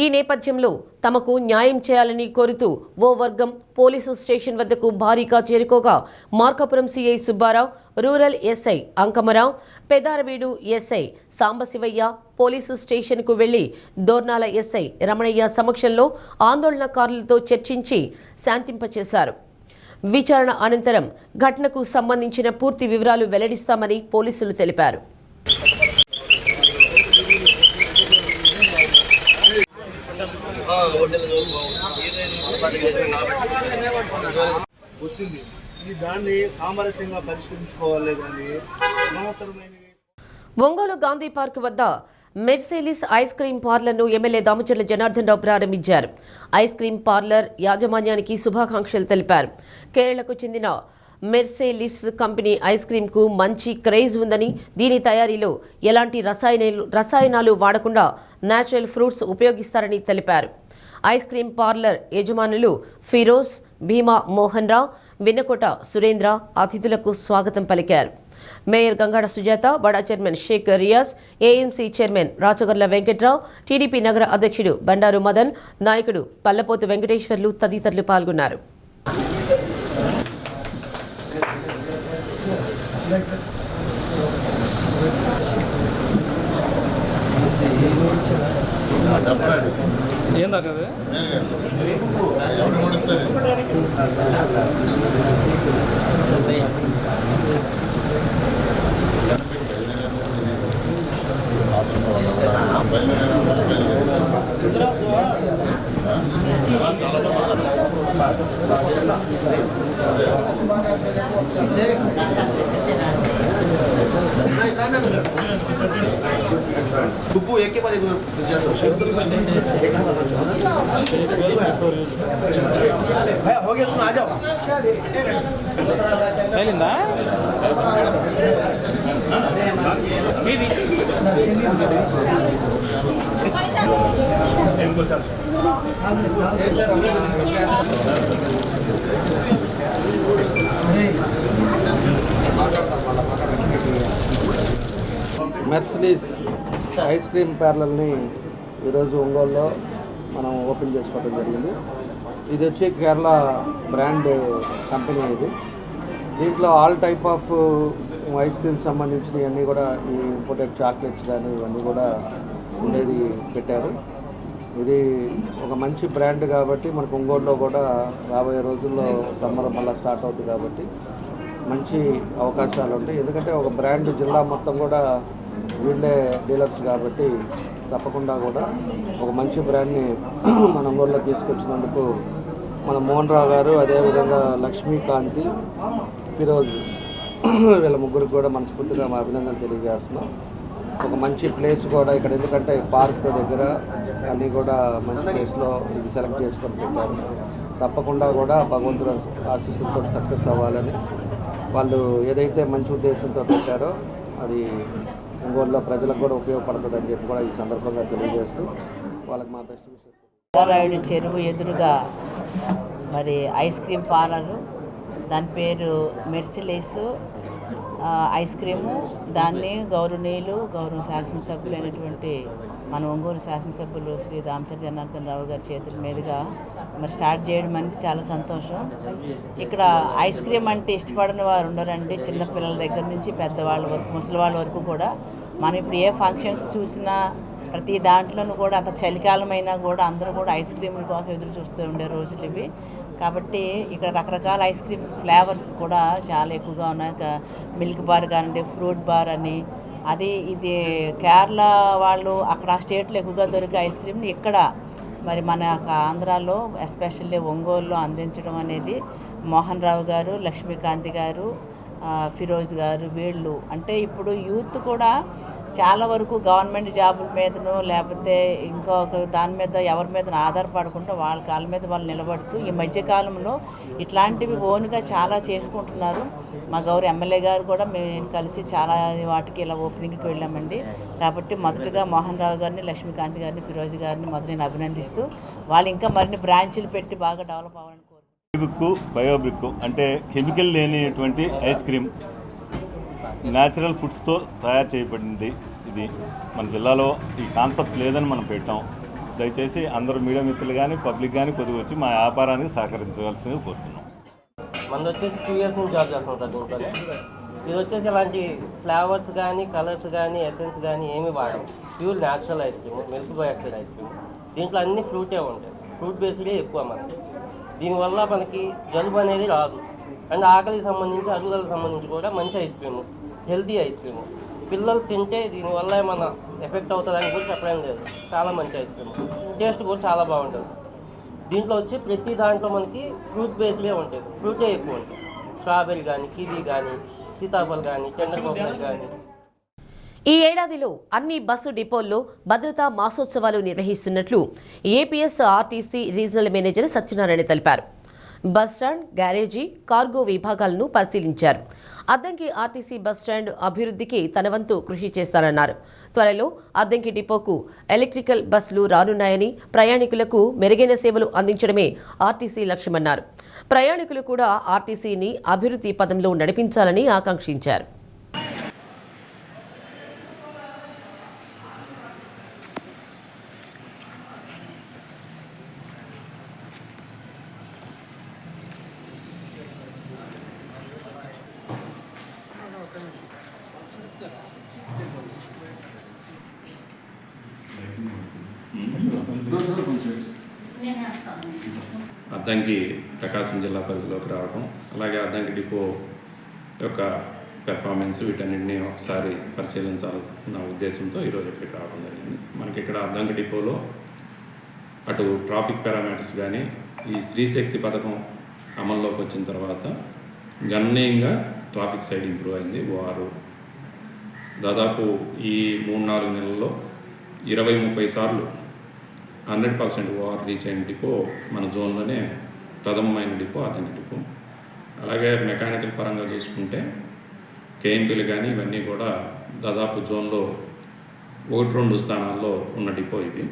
ఈ నేపథ్యంలో తమకు న్యాయం చేయాలని కోరుతూ ఓ వర్గం పోలీసు స్టేషన్ వద్దకు భారీగా చేరుకోగా Markapuram CI Subbarao, rural SI Ankamarao, Pedaraveedu SI Sambasivaiah police స్టేషన్కు వెళ్లి దోర్నాల ఎస్ఐ రమణయ్య సమక్షంలో ఆందోళనకారులతో చర్చించి శాంతింపచేశారు. విచారణ అనంతరం ఘటనకు సంబంధించిన పూర్తి వివరాలు వెల్లడిస్తామని పోలీసులు తెలిపారు. వచ్చింది దాన్ని సామరస్యంగా పరిష్కరించుకోవాలి. కానీ ఒంగోలు గాంధీ పార్క్ వద్ద మెర్సిలిస్ ఐస్ క్రీం పార్లర్ను ఎమ్మెల్యే దామచర్ల జనార్దన్ రావు ప్రారంభించారు. ఐస్ క్రీం పార్లర్ యాజమాన్యానికి శుభాకాంక్షలు తెలిపారు. కేరళకు చెందిన మెర్సిలిస్ కంపెనీ ఐస్ క్రీంకు మంచి క్రేజ్ ఉందని, దీని తయారీలో ఎలాంటి రసాయనాలు వాడకుండా న్యాచురల్ ఫ్రూట్స్ ఉపయోగిస్తారని తెలిపారు. ఐస్ క్రీం పార్లర్ యజమానులు ఫిరోజ్, భీమా మోహన్ రావు, విన్నకోట సురేంద్ర అతిథులకు స్వాగతం పలికారు. మేయర్ గంగాడ సుజాత, బడా chairman Sheikh Riyaz, AMC chairman Rachagarla Venkatrao, TDP నగర అధ్యక్షుడు బండారు మదన్, నాయకుడు పల్లపోతు వెంకటేశ్వర్లు తదితరులు పాల్గొన్నారు. गुब्बू एक के बाद हो गया, सुन आ जाओ। మెర్సిలిస్ ఐస్ క్రీమ్ పార్లర్ని ఈరోజు ఒంగోలులో మనం ఓపెన్ చేసుకోవడం జరిగింది. ఇది వచ్చి కేరళ బ్రాండ్ కంపెనీ. దీంట్లో all type of ice cream సంబంధించినవన్నీ కూడా ఈ ఇంపోర్టెడ్ చాక్లెట్స్ కానీ ఇవన్నీ కూడా ఉండేది పెట్టారు. ఇది ఒక మంచి బ్రాండ్ కాబట్టి మనకు ఒంగోలులో కూడా రాబోయే రోజుల్లో సమ్మర్ మళ్ళీ స్టార్ట్ అవుతుంది కాబట్టి మంచి అవకాశాలు ఉంటాయి. ఎందుకంటే ఒక బ్రాండ్ జిల్లా మొత్తం కూడా వీళ్ళే డీలర్స్ కాబట్టి తప్పకుండా కూడా ఒక మంచి బ్రాండ్ని మన ఒంగోలులో తీసుకొచ్చినందుకు మన మోహన్ రావు గారు, అదేవిధంగా లక్ష్మీకాంతి, ఫిరోజ్ వీళ్ళ ముగ్గురికి కూడా మనస్ఫూర్తిగా మా అభినందనలు తెలియజేస్తున్నాం. ఒక మంచి ప్లేస్ కూడా ఇక్కడ, ఎందుకంటే పార్క్ దగ్గర అన్నీ కూడా మంచి ప్లేస్లో ఇది సెలెక్ట్ చేసుకొని పెట్టారు. తప్పకుండా కూడా భగవంతుడు ఆశీస్సులతో సక్సెస్ అవ్వాలని వాళ్ళు ఏదైతే మంచి ఉద్దేశంతో పెట్టారో అది ఒంగోలులో ప్రజలకు కూడా ఉపయోగపడుతుందని చెప్పి కూడా ఈ సందర్భంగా తెలియజేస్తూ వాళ్ళకి మా బెస్ట్ విషెస్. రాయుడు చెరువు ఎదురుగా మరి ఐస్ క్రీమ్ పార్లరు, దాని పేరు మెర్సిలేస్ ఐస్ క్రీము. దాన్ని గౌరవ శాసనసభ్యులైనటువంటి మన ఒంగోలు శాసనసభ్యులు శ్రీ దామచర్ల జనార్దన్ రావు గారి చేతుల మీదుగా మరి స్టార్ట్ చేయడం అనేది చాలా సంతోషం. ఇక్కడ ఐస్ క్రీమ్ అంటే ఇష్టపడని వారు ఉండరండి. చిన్నపిల్లల దగ్గర నుంచి పెద్దవాళ్ళ వరకు, ముసలి వాళ్ళ వరకు కూడా. మనం ఇప్పుడు ఏ ఫంక్షన్స్ చూసినా ప్రతి దాంట్లోనూ కూడా అంత చలికాలమైనా కూడా అందరూ కూడా ఐస్ క్రీముల కోసం ఎదురు చూస్తూ ఉండే రోజులు ఇవి. కాబట్టి ఇక్కడ రకరకాల ఐస్ క్రీమ్స్ ఫ్లేవర్స్ కూడా చాలా ఎక్కువగా ఉన్నాయి. మిల్క్ బార్ కానివ్వండి, ఫ్రూట్ బార్ అని, ఇది కేరళ వాళ్ళు అక్కడ ఆ స్టేట్లో ఎక్కువగా దొరికే ఐస్ క్రీమ్ని ఇక్కడ మరి మన ఆంధ్రాలో ఎస్పెషల్లీ ఒంగోలులో అందించడం అనేది మోహన్ రావు గారు, లక్ష్మీకాంతి గారు, ఫిరోజ్ గారు వీళ్ళు అంటే ఇప్పుడు యూత్ కూడా చాలా వరకు గవర్నమెంట్ జాబుల మీదనో లేకపోతే ఇంకొక దాని మీద ఎవరి మీద ఆధారపడకుండా వాళ్ళ కాళ్ళ మీద వాళ్ళు నిలబడుతూ ఈ మధ్యకాలంలో ఇట్లాంటివి ఓన్గా చాలా చేసుకుంటున్నారు. మా గౌరవ ఎమ్మెల్యే గారు కూడా మేము కలిసి చాలా వాటికి ఇలా ఓపెనింగ్కి వెళ్ళామండి. కాబట్టి మొదటగా మోహన్ రావు గారిని, లక్ష్మీకాంతి గారిని, ఫిరోజ్ గారిని మొదట నేను అభినందిస్తూ వాళ్ళు ఇంకా మరిన్ని బ్రాంచీలు పెట్టి బాగా డెవలప్ అవ్వాలని కోరుకుంటున్నాను. బయోబ్రిక్ అంటే కెమికల్ లేనిటువంటి ఐస్ క్రీమ్, న్యాచురల్ ఫుడ్స్తో తయారు చేయబడింది. ఇది మన జిల్లాలో ఈ కాన్సెప్ట్ లేదని మనం పెట్టాం. దయచేసి అందరూ మీడియా మిత్రులు కానీ పబ్లిక్ కానీ కొద్దిగా వచ్చి మా వ్యాపారానికి సహకరించవలసిందిగా కోరుతున్నాం. మనది వచ్చేసి 2 years నుంచి జాబ్ చేస్తున్నాం సార్ దీంట్లో. ఇది వచ్చేసి ఇలాంటి ఫ్లేవర్స్ కానీ, కలర్స్ కానీ, ఎసెన్స్ కానీ ఏమి వాడడం. Pure natural ice cream, milk బయోస్టైడ్ ఐస్ క్రీమ్. దీంట్లో అన్ని ఫ్రూటే ఉంటాయి, ఫ్రూట్ బేస్డే ఎక్కువ మనకి. దీనివల్ల మనకి జలుబు అనేది రాదు. అండ్ ఆకలికి సంబంధించి, అరుగుదలకు సంబంధించి కూడా మంచి ice cream, healthy ice cream. పిల్లలు తింటే దీనివల్ల ఏమన్నా ఎఫెక్ట్ అవుతుందని కూడా చెప్పడం లేదు. చాలా మంచి ఐస్ క్రీమ్, టేస్ట్ కూడా చాలా బాగుంటుంది సార్. దీంట్లో వచ్చి ప్రతి దాంట్లో మనకి ఫ్రూట్ బేస్డే ఉంటుంది, ఫ్రూటే ఎక్కువ ఉంటుంది. స్ట్రాబెర్రీ కానీ, కివీ కానీ, సీతాఫల్ కానీ, టెండర్ కోకోనట్ కానీ. ఈ ఏడాదిలో అన్ని బస్సు డిపోల్లో భద్రతా మాసోత్సవాలు నిర్వహిస్తున్నట్లు APS RTC regional manager Satyanarayana తెలిపారు. బస్టాండ్, గ్యారేజీ, కార్గో విభాగాలను పరిశీలించారు. అద్దంకి ఆర్టీసీ బస్టాండ్ అభివృద్ధికి తన వంతు కృషి చేస్తానన్నారు. త్వరలో అద్దంకి డిపోకు ఎలక్ట్రికల్ బస్సులు రానున్నాయని, ప్రయాణికులకు మెరుగైన సేవలు అందించడమే ఆర్టీసీ లక్ష్యమన్నారు. ప్రయాణికులు కూడా ఆర్టీసీని అభివృద్ధి పదంలో నడిపించాలని ఆకాంక్షించారు. అద్దంకి ప్రకాశం జిల్లా పరిధిలోకి రావడం, అలాగే అద్దంకి డిపో యొక్క పెర్ఫార్మెన్స్ వీటన్నింటినీ ఒకసారి పరిశీలించాల్సిన ఉద్దేశంతో ఈరోజు ఇక్కడికి రావడం జరిగింది. మనకి ఇక్కడ అద్దంకి డిపోలో అటు ట్రాఫిక్ పారామీటర్స్ కానీ, ఈ స్త్రీశక్తి పథకం అమల్లోకి వచ్చిన తర్వాత గణనీయంగా ట్రాఫిక్ సైడ్ ఇంప్రూవ్ అయింది. వారు దాదాపు ఈ 3-4 నెలల్లో 20-30 సార్లు 100% ఓఆర్ రీచ్ అయిన డిపో మన జోన్లోనే ప్రథమమైన డిపో అద్దంకి డిపో. అలాగే మెకానికల్ పరంగా చూసుకుంటే కేఎన్పీలు కానీ ఇవన్నీ కూడా దాదాపు జోన్లో 1-2 స్థానాల్లో ఉన్న డిపో ఇది.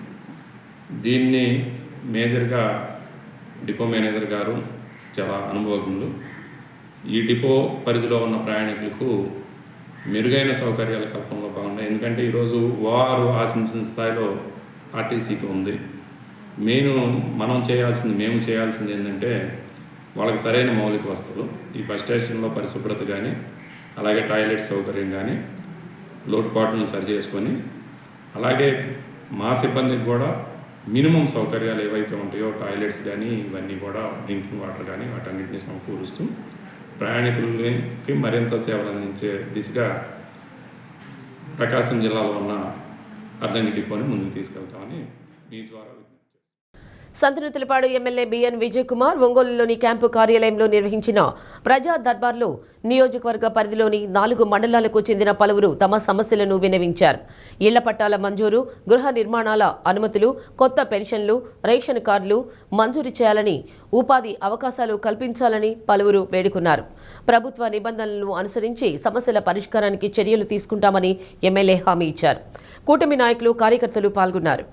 దీన్ని మేజర్గా డిపో మేనేజర్ గారు చాలా అనుభవజ్ఞులు. ఈ డిపో పరిధిలో ఉన్న ప్రయాణికులకు మెరుగైన సౌకర్యాల కల్పనలో బాగున్నాయి. ఎందుకంటే ఈరోజు ఓఆర్ ఆశించిన స్థాయిలో ఆర్టీసీకి ఉంది. మేము చేయాల్సింది ఏంటంటే వాళ్ళకి సరైన మౌలిక వస్తువులు, ఈ బస్ స్టేషన్లో పరిశుభ్రత కానీ, అలాగే టాయిలెట్ సౌకర్యం కానీ, లోటుపాట్లను సరి చేసుకొని, అలాగే మా సిబ్బందికి కూడా మినిమం సౌకర్యాలు ఏవైతే ఉంటాయో టాయిలెట్స్ కానీ ఇవన్నీ కూడా, డ్రింకింగ్ వాటర్ కానీ వాటన్నిటిని సమకూరుస్తూ ప్రయాణికులకి మరింత సేవలు అందించే దిశగా ప్రకాశం జిల్లాలో ఉన్న అద్దంకి డిపోని ముందుకు తీసుకెళ్తామని మీ ద్వారా సంతనూతలపాడు ఎమ్మెల్యే బిఎన్ విజయ్ కుమార్ ఒంగోలులోని క్యాంపు కార్యాలయంలో నిర్వహించిన ప్రజా దర్బార్లో నియోజకవర్గ పరిధిలోని 4 మండలాలకు చెందిన పలువురు తమ సమస్యలను విన్నవించారు. ఇళ్ల పట్టాల మంజూరు, గృహ నిర్మాణాల అనుమతులు, కొత్త పెన్షన్లు, రేషన్ కార్డులు మంజూరు చేయాలని, ఉపాధి అవకాశాలు కల్పించాలని పలువురు వేడుకున్నారు. ప్రభుత్వ నిబంధనలను అనుసరించి సమస్యల పరిష్కారానికి చర్యలు తీసుకుంటామని ఎమ్మెల్యే హామీ ఇచ్చారు. కూటమి నాయకులు, కార్యకర్తలు పాల్గొన్నారు.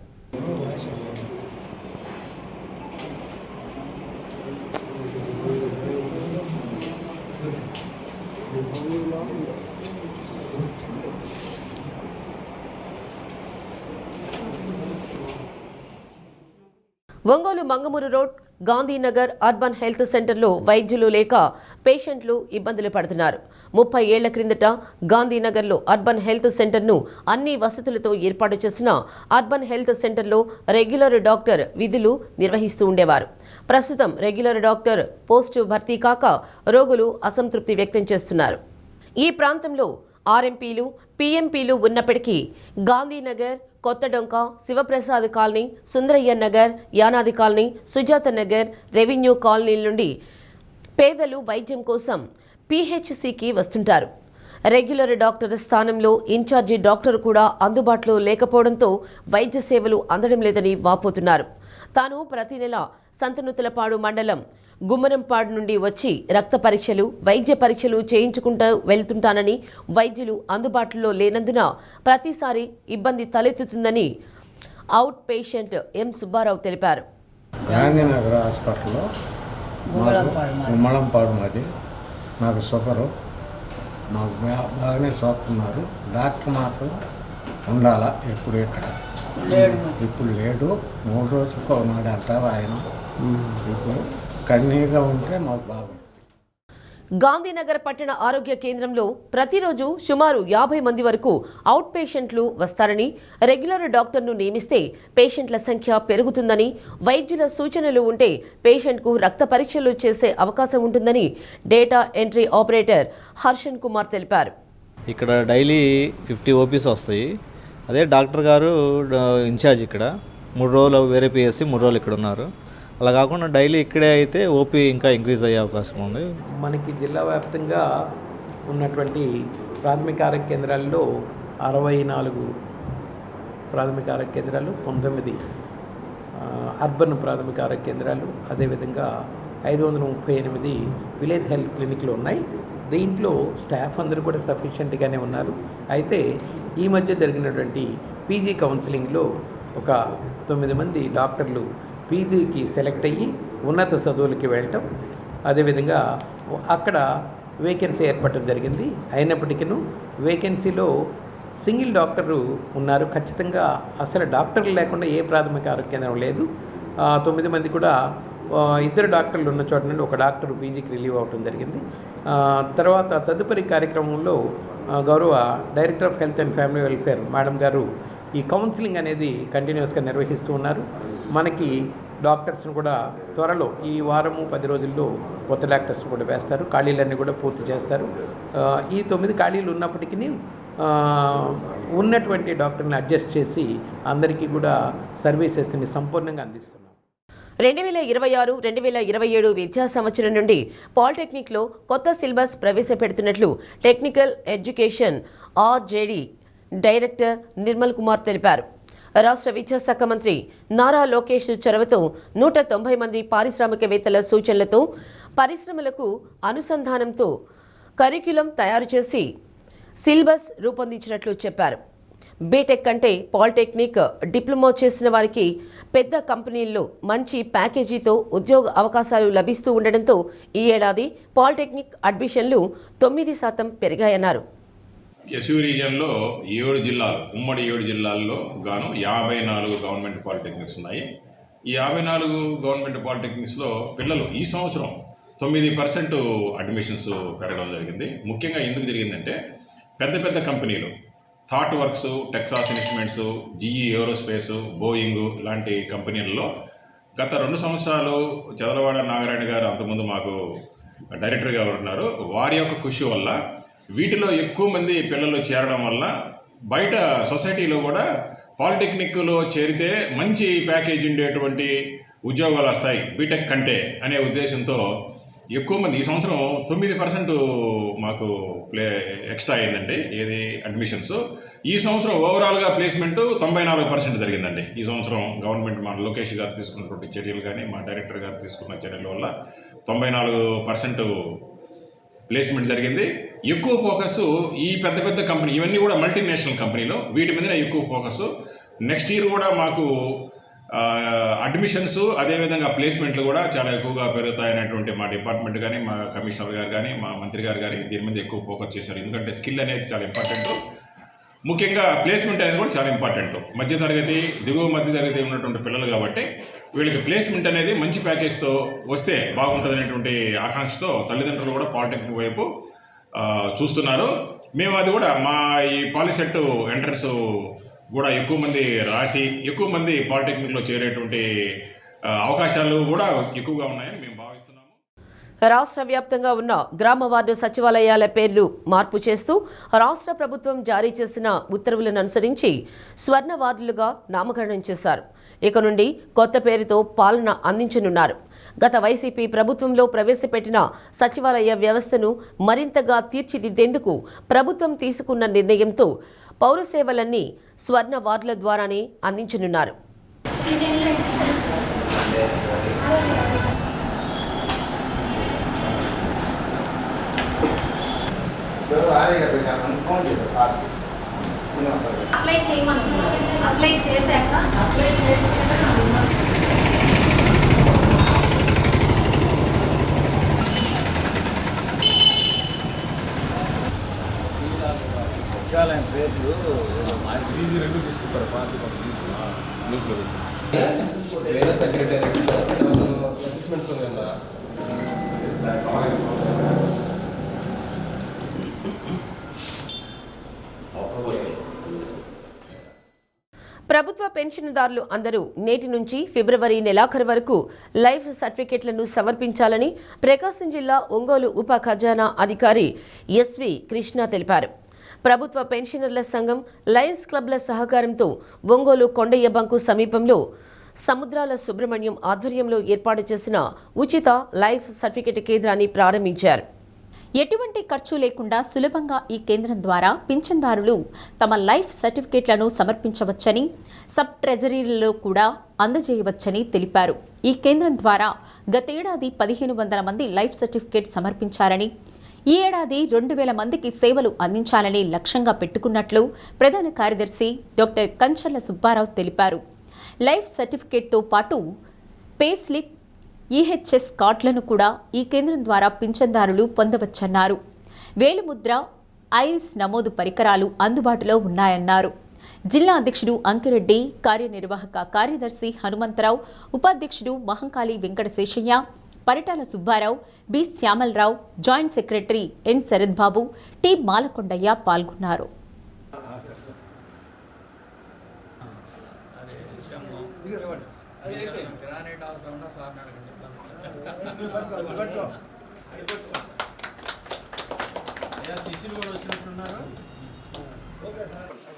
Ongole Mangamuru road, Gandhinagar urban health సెంటర్లో వైద్యులు లేక పేషెంట్లు ఇబ్బందులు పడుతున్నారు. 30 ఏళ్ల క్రిందట గాంధీనగర్లో అర్బన్ హెల్త్ సెంటర్ను అన్ని వసతులతో ఏర్పాటు చేసిన అర్బన్ హెల్త్ సెంటర్లో రెగ్యులర్ డాక్టర్ విధులు నిర్వహిస్తూ ఉండేవారు. ప్రస్తుతం రెగ్యులర్ డాక్టర్ పోస్టు భర్తీ కాక రోగులు అసంతృప్తి వ్యక్తం చేస్తున్నారు. ఈ ప్రాంతంలో ఆర్ఎంపీలు, పీఎంపీలు ఉన్నప్పటికీ Gandhinagar, Kothadonka, Sivaprasad colony, Sundarayya Nagar, Yanadi colony, Sujatha Nagar, revenue కాలనీల నుండి పేదలు వైద్యం కోసం పీహెచ్సీకి వస్తుంటారు. రెగ్యులర్ డాక్టర్ స్థానంలో ఇన్ఛార్జి డాక్టర్ కూడా అందుబాటులో లేకపోవడంతో వైద్య సేవలు అందడం లేదని వాపోతున్నారు. తాను ప్రతి నెల సంతనూతలపాడు మండలం గుమ్మరంపాడు నుండి వచ్చి రక్త పరీక్షలు, వైద్య పరీక్షలు చేయించుకుంటూ వెళ్తుంటానని, వైద్యులు అందుబాటులో లేనందున ప్రతిసారి ఇబ్బంది తలెత్తుతుందని అవుట్ పేషెంట్ ఎం సుబ్బారావు తెలిపారు. గాంధీనగర్ హాస్పిటల్లో గుమ్మలంపాడు మాది. నాకు షుగరు, నాకు బాగానే చూస్తున్నారు. డాక్టర్ మాత్రం ఉండాలా ఎప్పుడు ఇక్కడ ఇప్పుడు లేడు. 3 రోజులకు ఉన్నాడు అంటారు ఆయన. ఇప్పుడు కన్నీగా ఉంటే మాకు బాగుంది. గాంధీనగర్ పట్టణ ఆరోగ్య కేంద్రంలో ప్రతిరోజు సుమారు 50 మంది వరకు అవుట్ పేషెంట్లు వస్తారని, రెగ్యులర్ డాక్టర్ను నియమిస్తే పేషెంట్ల సంఖ్య పెరుగుతుందని, వైద్యుల సూచనలు ఉంటే పేషెంట్కు రక్త పరీక్షలు చేసే అవకాశం ఉంటుందని data entry operator Harshan Kumar తెలిపారు. ఇక్కడ డైలీ 50 ఓపీస్ వస్తాయి. అదే డాక్టర్ గారు ఇన్ఛార్జ్ ఇక్కడ 3 రోజులు వేరే పిఎస్సి, 3 రోజులు ఇక్కడ ఉన్నారు. అలా కాకుండా డైలీ ఇక్కడే అయితే ఓపీ ఇంకా ఇంక్రీజ్ అయ్యే అవకాశం ఉంది. మనకి జిల్లా వ్యాప్తంగా ఉన్నటువంటి ప్రాథమిక ఆరోగ్య కేంద్రాల్లో 64 ప్రాథమిక ఆరోగ్య కేంద్రాలు, 19 అర్బన్ ప్రాథమిక ఆరోగ్య కేంద్రాలు, అదేవిధంగా 538 విలేజ్ హెల్త్ క్లినిక్లు ఉన్నాయి. దీంట్లో స్టాఫ్ అందరూ కూడా సఫిషియెంట్గానే ఉన్నారు. అయితే ఈ మధ్య జరిగినటువంటి పీజీ కౌన్సిలింగ్లో ఒక 9 మంది డాక్టర్లు పీజీకి సెలెక్ట్ అయ్యి ఉన్నత చదువులకి వెళ్ళటం, అదేవిధంగా అక్కడ వేకెన్సీ ఏర్పడటం జరిగింది. అయినప్పటికీ వేకెన్సీలో సింగిల్ డాక్టరు ఉన్నారు. ఖచ్చితంగా అసలు డాక్టర్లు లేకుండా ఏ ప్రాథమిక ఆరోగ్య కేంద్రం లేదు. 9 మంది కూడా 2 డాక్టర్లు ఉన్న చోట నుండి ఒక డాక్టర్ పీజీకి రిలీవ్ అవ్వటం జరిగింది. తర్వాత తదుపరి కార్యక్రమంలో గౌరవ director of health and family welfare madam గారు ఈ కౌన్సిలింగ్ అనేది కంటిన్యూస్గా నిర్వహిస్తూ ఉన్నారు. మనకి డాక్టర్స్ను కూడా త్వరలో ఈ వారము 10 రోజుల్లో కొత్త డాక్టర్స్ని కూడా వేస్తారు. ఖాళీలన్నీ కూడా పూర్తి చేస్తారు. ఈ 9 ఖాళీలు ఉన్నప్పటికీ ఉన్నటువంటి డాక్టర్ని అడ్జస్ట్ చేసి అందరికీ కూడా సర్వీసెస్ని సంపూర్ణంగా అందిస్తున్నారు. 2026-2027 విద్యా సంవత్సరం నుండి పాలిటెక్నిక్లో కొత్త సిలబస్ ప్రవేశపెడుతున్నట్లు technical education RJD director Nirmal Kumar తెలిపారు. రాష్ట్ర విద్యాశాఖ మంత్రి నారా లోకేష్ చొరవతో 190 మంది పారిశ్రామికవేత్తల సూచనలతో పరిశ్రమలకు అనుసంధానంతో కరిక్యులం తయారు చేసి సిలబస్ రూపొందించినట్లు చెప్పారు. బీటెక్ కంటే పాలిటెక్నిక్, డిప్లొమా చేసిన వారికి పెద్ద కంపెనీల్లో మంచి ప్యాకేజీతో ఉద్యోగ అవకాశాలు లభిస్తూ ఉండడంతో ఈ ఏడాది పాలిటెక్నిక్ అడ్మిషన్లు 9% పెరిగాయన్నారు. ఎస్యూ రీజియన్లో 7 జిల్లాలు, ఉమ్మడి 7 జిల్లాల్లో గాను 54 గవర్నమెంట్ పాలిటెక్నిక్స్ ఉన్నాయి. ఈ 54 గవర్నమెంట్ పాలిటెక్నిక్స్లో పిల్లలు ఈ సంవత్సరం 9% అడ్మిషన్స్ పెరగడం జరిగింది. ముఖ్యంగా ఎందుకు జరిగిందంటే పెద్ద పెద్ద కంపెనీలు thought works, Texas instruments, GE aerospace, Boeing లాంటి కంపెనీలలో గత 2 సంవత్సరాలు చదలవాడ నాగరాయణ గారు అంతకుముందు మాకు డైరెక్టర్గా ఉన్నారు. వారి యొక్క కృషి వల్ల వీటిలో ఎక్కువ మంది పిల్లలు చేరడం వల్ల బయట సొసైటీలో కూడా పాలిటెక్నిక్లో చేరితే మంచి ప్యాకేజ్ ఉండేటువంటి ఉద్యోగాలు వస్తాయి బీటెక్ కంటే అనే ఉద్దేశంతో ఎక్కువ మంది ఈ సంవత్సరం 9% మాకు ఎక్స్ట్రా అయిందండి ఏది అడ్మిషన్స్. ఈ సంవత్సరం ఓవరాల్గా ప్లేస్మెంట్ 94% జరిగిందండి. ఈ సంవత్సరం గవర్నమెంట్ మన లోకేష్ గారు తీసుకున్నటువంటి చర్యలు కానీ మా డైరెక్టర్ గారు తీసుకున్న చర్యల వల్ల 94% ప్లేస్మెంట్ జరిగింది. ఎక్కువ ఫోకస్ ఈ పెద్ద పెద్ద కంపెనీ, ఇవన్నీ కూడా మల్టీనేషనల్ కంపెనీలు, వీటి మీద ఎక్కువ ఫోకస్. నెక్స్ట్ ఇయర్ కూడా మాకు అడ్మిషన్స్ అదేవిధంగా ప్లేస్మెంట్లు కూడా చాలా ఎక్కువగా పెరుగుతాయనేటువంటి మా డిపార్ట్మెంట్ కానీ మా కమిషనర్ గారు కానీ మా మంత్రి గారు కానీ దీని మీద ఎక్కువ ఫోకస్ చేశారు. ఎందుకంటే స్కిల్ అనేది చాలా ఇంపార్టెంట్, ముఖ్యంగా ప్లేస్మెంట్ అనేది కూడా చాలా ఇంపార్టెంట్. మధ్యతరగతి దిగువ మధ్యతరగతి ఉన్నటువంటి పిల్లలు కాబట్టి వీళ్ళకి ప్లేస్మెంట్ అనేది మంచి ప్యాకేజ్తో వస్తే బాగుంటుంది అనేటువంటి ఆకాంక్షతో తల్లిదండ్రులు కూడా పాలిటెక్నిక్ వైపు చూస్తున్నారు. మేము అది కూడా మా ఈ పాలిసెట్ ఎంట్రన్స్ కూడా ఎక్కువ మంది రాసి ఎక్కువ మంది పాలిటెక్నిక్లో చేరేటువంటి అవకాశాలు కూడా ఎక్కువగా ఉన్నాయని మేము భావిస్తున్నాము. రాష్ట్ర వ్యాప్తంగా ఉన్న గ్రామ వార్డు సచివాలయాల పేర్లు మార్పు చేస్తూ రాష్ట్ర ప్రభుత్వం జారీ చేసిన ఉత్తర్వులను అనుసరించి స్వర్ణ వార్డులుగా నామకరణం చేశారు. ఇక నుండి కొత్త పేరుతో పాలన అందించనున్నారు. గత వైసీపీ ప్రభుత్వంలో ప్రవేశపెట్టిన సచివాలయ వ్యవస్థను మరింతగా తీర్చిదిద్దేందుకు ప్రభుత్వం తీసుకున్న నిర్ణయంతో పౌర సేవలన్నీ స్వర్ణ వార్డుల ద్వారానే అందించనున్నారు. అప్లై చేయమంటున్నారు. అప్లై చేశాక సచివాలయం పేర్లు ఫీజు రెండు తీసుకుంటారు. న్యూస్లో వేరే సెక్రటరీ అసెస్మెంట్స్ ప్రభుత్వ పెన్షన్దారులు అందరూ నేటి నుంచి ఫిబ్రవరి నెలాఖరు వరకు లైఫ్ సర్టిఫికెట్లను సమర్పించాలని ప్రకాశం జిల్లా ఒంగోలు ఉప ఖజానా అధికారి ఎస్వి కృష్ణ తెలిపారు. ప్రభుత్వ పెన్షనర్ల సంఘం లయన్స్ క్లబ్ల సహకారంతో ఒంగోలు కొండయ్య బంకు సమీపంలో సముద్రాల సుబ్రహ్మణ్యం ఆధ్వర్యంలో ఏర్పాటు చేసిన ఉచిత లైఫ్ సర్టిఫికెట్ కేంద్రాన్ని ప్రారంభించారు. ఎటువంటి ఖర్చు లేకుండా సులభంగా ఈ కేంద్రం ద్వారా పింఛన్దారులు తమ లైఫ్ సర్టిఫికేట్లను సమర్పించవచ్చని, సబ్ ట్రెజరీలలో కూడా అందజేయవచ్చని తెలిపారు. ఈ కేంద్రం ద్వారా గతేడాది 1500 మంది లైఫ్ సర్టిఫికేట్ సమర్పించారని, ఈ ఏడాది 2000 మందికి సేవలు అందించాలని లక్ష్యంగా పెట్టుకున్నట్లు ప్రధాన కార్యదర్శి డాక్టర్ కంచర్ల సుబ్బారావు తెలిపారు. లైఫ్ సర్టిఫికేట్తో పాటు పే స్లిప్, ఈహెచ్ఎస్ కార్డులను కూడా ఈ కేంద్రం ద్వారా పింఛన్దారులు పొందవచ్చన్నారు. వేలిముద్ర, ఐరిస్ నమోదు పరికరాలు అందుబాటులో ఉన్నాయన్నారు. జిల్లా అధ్యక్షుడు అంకిరెడ్డి, కార్యనిర్వాహక కార్యదర్శి హనుమంతరావు, ఉపాధ్యక్షుడు Mahankali Venkataseshaiah, Paritala Subbarao, B Syamalarao, joint secretary N Sarath Babu, T Malakondaiah పాల్గొన్నారు.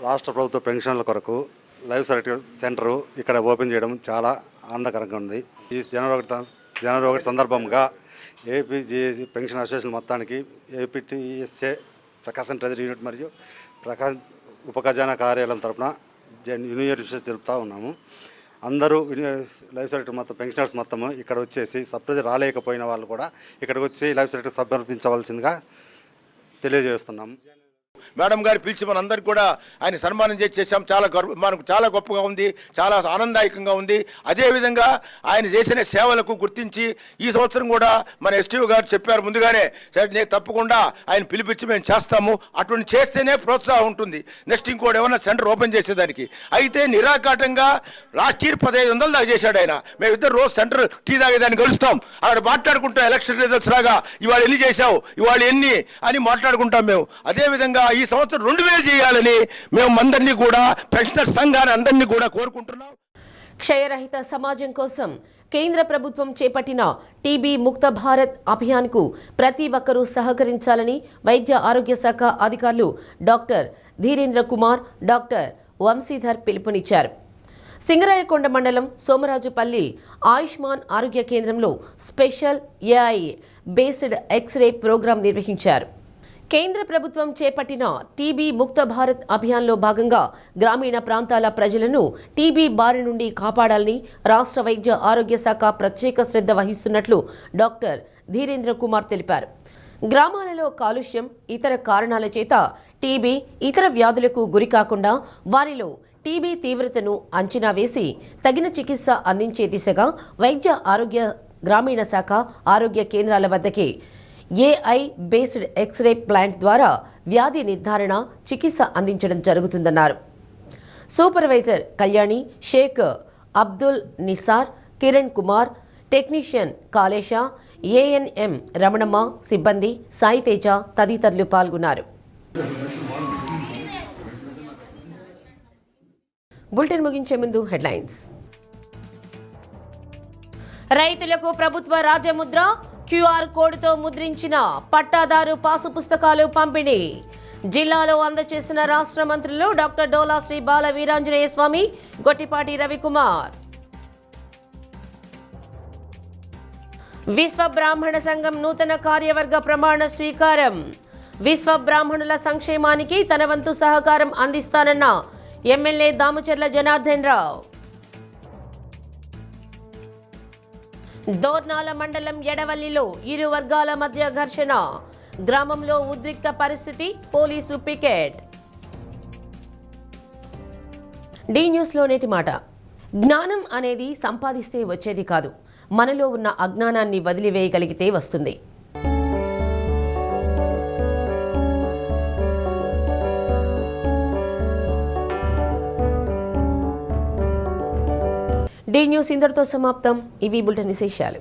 రాష్ట్ర ప్రభుత్వ పెన్షన్ల కొరకు లైఫ్ సర్టిఫికేట్ సెంటరు ఇక్కడ ఓపెన్ చేయడం చాలా ఆనందకరంగా ఉంది. ఈ జనవరి 1 సందర్భంగా ఏపీజేఏసీ పెన్షన్ అసోసియేషన్ మొత్తానికి ఏపీటీఎస్ఏ ప్రకాశం ట్రెజరీ యూనిట్ మరియు ప్రకాశం ఉప ఖజానా కార్యాలయం తరఫున న్యూ ఇయర్ విషెస్ తెలుపుతూ ఉన్నాము. అందరూ లైఫ్ సర్టిఫికేట్ మొత్తం పెన్షనర్స్ మొత్తము ఇక్కడ వచ్చేసి సబ్సిడీ రాలేకపోయిన వాళ్ళు కూడా ఇక్కడికి వచ్చి లైఫ్ సర్టిఫికేట్ సమర్పించవలసిందిగా తెలియజేస్తున్నాము. మేడం గారు పిలిచి మనందరికీ కూడా ఆయన సన్మానం చేసాం. మనకు చాలా గొప్పగా ఉంది, చాలా ఆనందదాయకంగా ఉంది. అదేవిధంగా ఆయన చేసిన సేవలకు గుర్తించి ఈ సంవత్సరం కూడా మన ఎస్టీఓ గారు చెప్పారు ముందుగానే, తప్పకుండా ఆయన పిలిపించి మేము చేస్తాము, అటువంటి చేస్తేనే ప్రోత్సాహం ఉంటుంది నెక్స్ట్ ఇంకోటి ఏమైనా సెంటర్ ఓపెన్ చేసేదానికి. అయితే నిరాఘాటంగా లాస్ట్ ఇయర్ 1500 దాకా చేశాడు ఆయన. మేమిద్దరు రోజు సెంటర్ టీ తాగేదాన్ని కలుస్తాం, అక్కడ మాట్లాడుకుంటాం ఎలక్షన్ రిజల్ట్స్ లాగా, ఇవాళ ఎన్ని చేశావు, ఇవాళ ఎన్ని అని మాట్లాడుకుంటాం మేము. అదేవిధంగా ఈ సంవత్సరం 2000 చేయాలని మేము అందరినీ కూడా పెన్షనర్ సంఘాన్ని అందరినీ కూడా కోరుకుంటున్నాం. క్షయరహిత సమాజం కోసం కేంద్ర ప్రభుత్వం చేపట్టిన టీబీ ముక్త భారత్ అభియాన్కు ప్రతి ఒక్కరూ సహకరించాలని వైద్య ఆరోగ్య శాఖ అధికారులు డాక్టర్ ధీరేంద్ర కుమార్, డాక్టర్ వంశీధర్ పిలుపునిచ్చారు. సింగరాయకొండ మండలం సోమరాజుపల్లి ఆయుష్మాన్ ఆరోగ్య కేంద్రంలో special AI based X-ray program నిర్వహించారు. కేంద్ర ప్రభుత్వం చేపట్టిన టీబీ ముక్త భారత్ అభియాన్లో భాగంగా గ్రామీణ ప్రాంతాల ప్రజలను టీబీ బారి నుండి కాపాడాలని రాష్ట్ర వైద్య ఆరోగ్య శాఖ ప్రత్యేక శ్రద్ధ వహిస్తున్నట్లు డాక్టర్ ధీరేంద్ర కుమార్ తెలిపారు. గ్రామాలలో కాలుష్యం, ఇతర కారణాల చేత టీబీ, ఇతర వ్యాధులకు గురికాకుండా వారిలో టీబీ తీవ్రతను అంచనా వేసి తగిన చికిత్స అందించే దిశగా వైద్య ఆరోగ్య గ్రామీణ శాఖ ఆరోగ్య కేంద్రాల వద్దకే ఏఐ బేస్డ్ ఎక్స్రే ప్లాంట్ ద్వారా వ్యాధి నిర్ధారణ, చికిత్స అందించడం జరుగుతుందన్నారు. Supervisor Kalyani, Shaik Abdul Nisar, Kiran Kumar, technician Kalesha, ANM Ramanamma, సిబ్బంది సాయితేజ తదితరులు పాల్గొన్నారు. బులెటిన్ ముగించే ముందు హెడ్లైన్స్. రైతులకు ప్రభుత్వ రాజముద్ర, క్యూఆర్ కోడ్తో ముద్రించిన పట్టాదారు పాసు పుస్తకాలు పంపిణీ. జిల్లాలో అందజేసిన రాష్ట్ర మంత్రులు డాక్టర్ డోలా శ్రీ బాల వీరాంజనేయ స్వామి, గొట్టిపాటి రవికుమార్. విశ్వ బ్రాహ్మణ సంఘం నూతన కార్యవర్గ ప్రమాణ స్వీకారం. విశ్వ బ్రాహ్మణుల సంక్షేమానికి తన వంతు సహకారం అందిస్తానన్న ఎమ్మెల్యే దామచర్ల జనార్దన్ రావు. దోర్నాల మండలం ఎడవల్లిలో ఇరు వర్గాల మధ్య ఘర్షణ. గ్రామంలో ఉద్రిక్త పరిస్థితి, పోలీసు పికెట్. డి న్యూస్లో నేటి మాట. జ్ఞానం అనేది సంపాదిస్తే వచ్చేది కాదు, మనలో ఉన్న అజ్ఞానాన్ని వదిలివేయగలిగితే వస్తుంది. డి న్యూస్ ఇంతటితో సమాప్తం. ఇవి బులెటిన్ విశేషాలు.